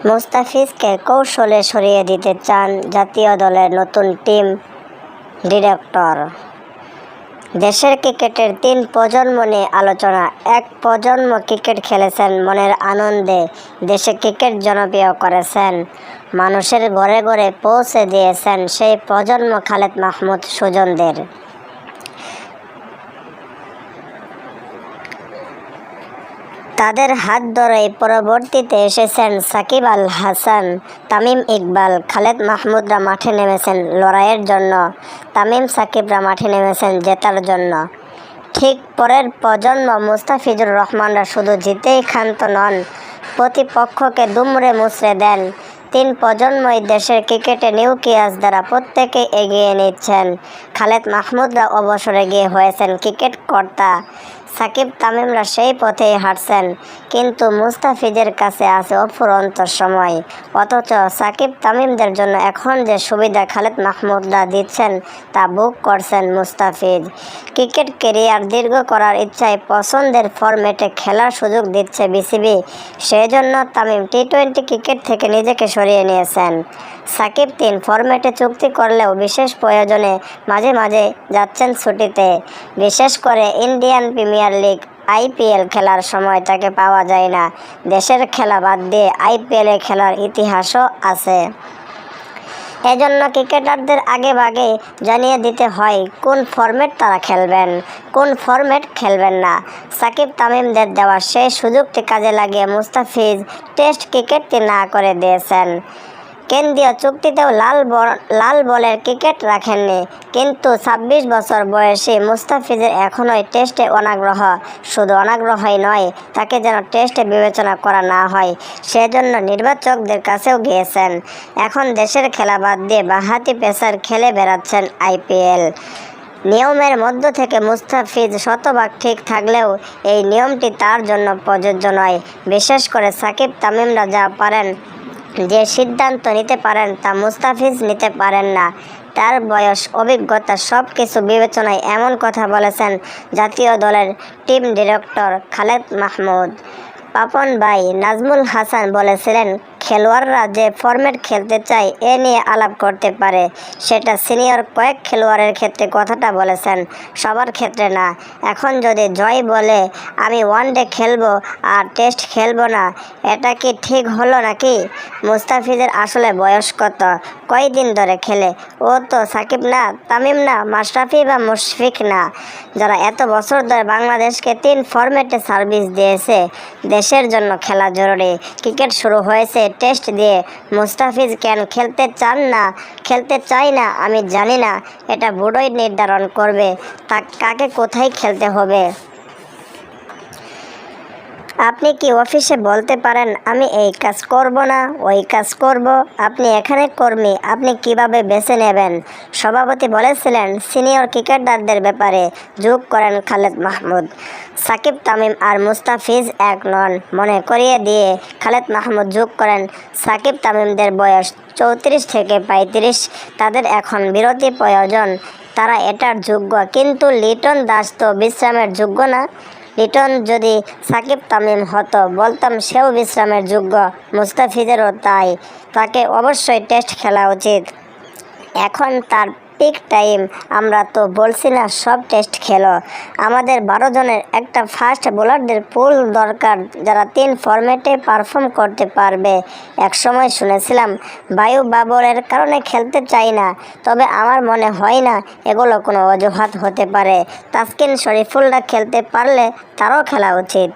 মুস্তাফিজকে কৌশলে সরিয়ে দিতে চান জাতীয় দলের নতুন টিম ডিরেক্টর। দেশের ক্রিকেটের ৩ প্রজন্ম নিয়ে আলোচনা। এক প্রজন্ম ক্রিকেট খেলেছেন মনের আনন্দে, দেশে ক্রিকেট জনপ্রিয় করেছেন, মানুষের ঘরে ঘরে পৌঁছে দিয়েছেন সেই প্রজন্ম খালেদ মাহমুদ সুজনদের। তাদের হাত ধরেই পরবর্তীতে এসেছেন সাকিব আল হাসান, তামিম ইকবাল, খালেদ মাহমুদরা মাঠে নেমেছেন লড়াইয়ের জন্য, তামিম সাকিবরা মাঠে নেমেছেন জেতার জন্য। ঠিক পরের প্রজন্ম মুস্তাফিজুর রহমানরা শুধু জিতেই ক্ষান্ত নন, প্রতিপক্ষকে দুমড়ে মুচড়ে দেন। ৩ প্রজন্মই দেশের ক্রিকেটে নিউক্লিয়াস দ্বারা প্রত্যেকে এগিয়ে নিচ্ছেন। খালেদ মাহমুদরা অবসরে গিয়ে হয়েছেন ক্রিকেট কর্তা, সাকিব তামিমরা সেই পথেই হাঁটছেন, কিন্তু মুস্তাফিজের কাছে আছে অফুরন্ত সময়। অথচ সাকিব তামিমদের জন্য এখন যে সুবিধা খালেদ মাহমুদরা দিচ্ছেন তা বুক করছেন মুস্তাফিজ। ক্রিকেট কেরিয়ার দীর্ঘ করার ইচ্ছায় পছন্দের ফরম্যাটে খেলার সুযোগ দিচ্ছে বিসিবি, সেজন্য তামিম টি-20 ক্রিকেট থেকে নিজেকে সরিয়ে নিয়েছেন। সাকিব 3 ফরম্যাটে চুক্তি করলেও বিশেষ প্রয়োজনে মাঝে মাঝে যাচ্ছেন ছুটিতে, বিশেষ করে ইন্ডিয়ান প্রিমিয়ার লিগ IPL খেলার সময় তাকে পাওয়া যায় না। দেশের খেলা বাদ দিয়ে IPL-এ খেলার ইতিহাসও আছে। এজন্য ক্রিকেটারদের আগেভাগে জানিয়ে দিতে হয় কোন ফরম্যাট তারা খেলবেন, কোন ফরম্যাট খেলবেন না। সাকিব তামিমদের দেওয়া সেই সুযোগটি কাজে লাগিয়ে মুস্তাফিজ টেস্ট ক্রিকেটটি না করে দিয়েছেন। কেন্দ্রীয় চুক্তিতেও লাল বলের ক্রিকেট রাখেননি, কিন্তু ২৬ বছর বয়সী মুস্তাফিজের এখনই টেস্টে অনাগ্রহ। শুধু অনাগ্রহই নয়, তাকে যেন টেস্টে বিবেচনা করা না হয় সেজন্য নির্বাচকদের কাছেও গিয়েছেন। এখন দেশের খেলা বাদ দিয়ে বাঁহাতি পেসার খেলে বেড়াচ্ছেন IPL। নিয়মের মধ্য থেকে মুস্তাফিজ শতভাগ ঠিক থাকলেও এই নিয়মটি তার জন্য প্রযোজ্য নয়। বিশেষ করে সাকিব তামিমরা যা পারেন, যে সিদ্ধান্ত নিতে পারেন তা মুস্তাফিজ নিতে পারেন না। তার বয়স, অভিজ্ঞতা সব কিছু বিবেচনায় এমন কথা বলেছেন জাতীয় দলের টিম ডিরেক্টর খালেদ মাহমুদ। পাপন ভাই নাজমুল হাসান বলেছিলেন, খেলোয়াড়রা যে ফরম্যাট খেলতে চায় এ নিয়ে আলাপ করতে পারে। সেটা সিনিয়র কয়েক খেলোয়াড়ের ক্ষেত্রে কথাটা বলেছেন, সবার ক্ষেত্রে না। এখন যদি জয় বলে আমি ওয়ানডে খেলবো আর টেস্ট খেলবো না, এটা কি ঠিক হলো নাকি? মুস্তাফিজের আসলে বয়স কত, কয়দিন ধরে খেলে? ও তো সাকিব না, তামিম না, মাশরাফি বা মুশফিক না, যারা এত বছর ধরে বাংলাদেশকে 3 ফরম্যাটে সার্ভিস দিয়েছে। দেশের জন্য খেলা জরুরি। ক্রিকেট শুরু হয়েছে টেস্ট দিয়ে। মুস্তাফিজ কেন খেলতে চায় না আমি জানি না, এটা বোর্ডই নির্ধারণ করবে কাকে কোথায় খেলতে হবে। আপনি কি অফিসে বলতে পারেন আমি এই কাজ করব না, ওই কাজ করব? আপনি এখানে কর্মী, আপনি কিভাবে বেছে নেবেন? সভাপতি বলেছিলেন সিনিয়র ক্রিকেটারদের ব্যাপারে। যোগ করেন খালেদ মাহমুদ, সাকিব তামিম আর মুস্তাফিজ এক নন মনে করিয়ে দিয়ে খালেদ মাহমুদ যোগ করেন, সাকিব তামিমদের বয়স 34 থেকে 35, তাদের এখন বিরতি প্রয়োজন, তারা এটার যোগ্য। কিন্তু লিটন দাস তো বিশ্রামের যোগ্য না। লিটন যদি সাকিব তামিম হতো বলতাম সেও বিশ্রামের যোগ্য, মুস্তাফিজেরও তাই। তাকে অবশ্যই টেস্ট খেলা উচিত, এখন তার পিক টাইম। আমরা তো বলছি না সব টেস্ট খেলো। আমাদের 12 জনের একটা ফাস্ট বোলারদের পুল দরকার, যারা 3 ফরম্যাটে পারফর্ম করতে পারবে। একসময় শুনেছিলাম বায়ু বাবরের কারণে খেলতে চাই না, তবে আমার মনে হয় না এগুলো কোনো অজুহাত হতে পারে। তাসকিন শরীফুলরা খেলতে পারলে তারও খেলা উচিত।